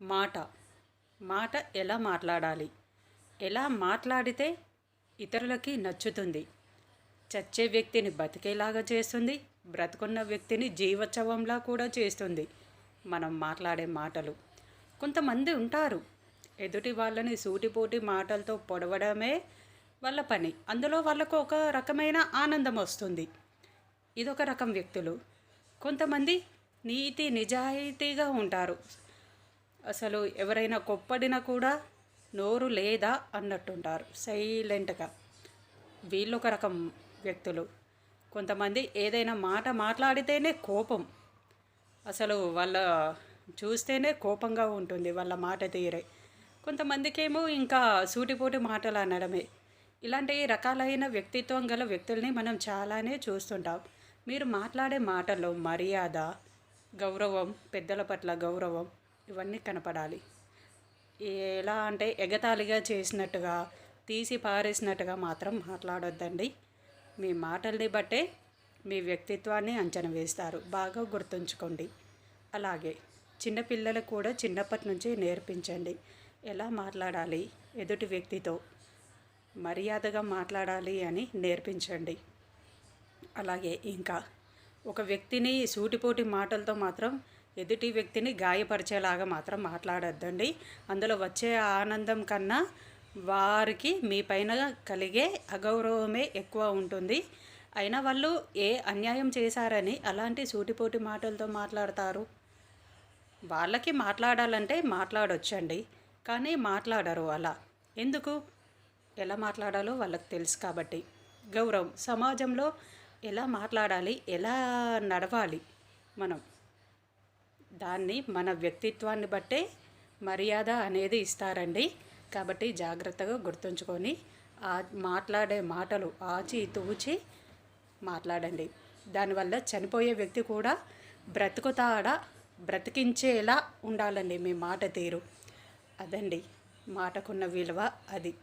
మాట మాట ఎలా మాట్లాడాలి, ఎలా మాట్లాడితే ఇతరులకి నచ్చుతుంది, చచ్చే వ్యక్తిని బతికేలాగా చేస్తుంది, బ్రతుకున్న వ్యక్తిని జీవోత్సవంలా కూడా చేస్తుంది మనం మాట్లాడే మాటలు. కొంతమంది ఉంటారు, ఎదుటి వాళ్ళని సూటిపోటి మాటలతో పొడవడమే వాళ్ళ పని. అందులో వాళ్ళకు ఒక రకమైన ఆనందం వస్తుంది. ఇదొక రకం వ్యక్తులు. కొంతమంది నీతి నిజాయితీగా ఉంటారు. అసలు ఎవరైనా కొప్పడినా కూడా నోరు లేదా అన్నట్టుంటారు, సైలెంట్గా. వీళ్ళొక రకం వ్యక్తులు. కొంతమంది ఏదైనా మాట మాట్లాడితేనే కోపం, అసలు వాళ్ళ చూస్తేనే కోపంగా ఉంటుంది వాళ్ళ మాట తీరే. కొంతమందికేమో ఇంకా సూటిపోటి మాటలు అనడమే. ఇలాంటి రకాలైన వ్యక్తిత్వం గల వ్యక్తుల్ని మనం చాలానే చూస్తుంటాం. మీరు మాట్లాడే మాటల్లో మర్యాద, గౌరవం, పెద్దల పట్ల గౌరవం ఇవన్నీ కనపడాలి. ఎలా అంటే ఎగతాళిగా చేసినట్టుగా, తీసి పారేసినట్టుగా మాత్రం మాట్లాడొద్దండి. మీ మాటల్ని బట్టే మీ వ్యక్తిత్వాన్ని అంచనా వేస్తారు, బాగా గుర్తుంచుకోండి. అలాగే చిన్నపిల్లలకు కూడా చిన్నప్పటి నుంచి నేర్పించండి ఎలా మాట్లాడాలి, ఎదుటి వ్యక్తితో మర్యాదగా మాట్లాడాలి అని నేర్పించండి. అలాగే ఇంకా ఒక వ్యక్తిని సూటిపోటి మాటలతో మాత్రం ఎదుటి వ్యక్తిని గాయపరిచేలాగా మాత్రం మాట్లాడొద్దండి. అందులో వచ్చే ఆనందం కన్నా వారికి మీ పైన కలిగే అగౌరవమే ఎక్కువ ఉంటుంది. అయినా వాళ్ళు ఏ అన్యాయం చేశారని అలాంటి సూటిపోటి మాటలతో మాట్లాడతారు? వాళ్ళకి మాట్లాడాలంటే మాట్లాడొచ్చండి, కానీ మాట్లాడరు అలా. ఎందుకు? ఎలా మాట్లాడాలో వాళ్ళకి తెలుసు కాబట్టి. గౌరవం, సమాజంలో ఎలా మాట్లాడాలి, ఎలా నడవాలి మనం, దాన్ని మన వ్యక్తిత్వాన్ని బట్టే మర్యాద అనేది ఇస్తారండి. కాబట్టి జాగ్రత్తగా గుర్తుంచుకొని మాట్లాడే మాటలు ఆచి తూచి మాట్లాడండి. దానివల్ల చనిపోయే వ్యక్తి కూడా బ్రతుకుతాడా, బ్రతికించేలా ఉండాలండి మీ మాట తీరు. అదండి మాటకున్న విలువ, అది.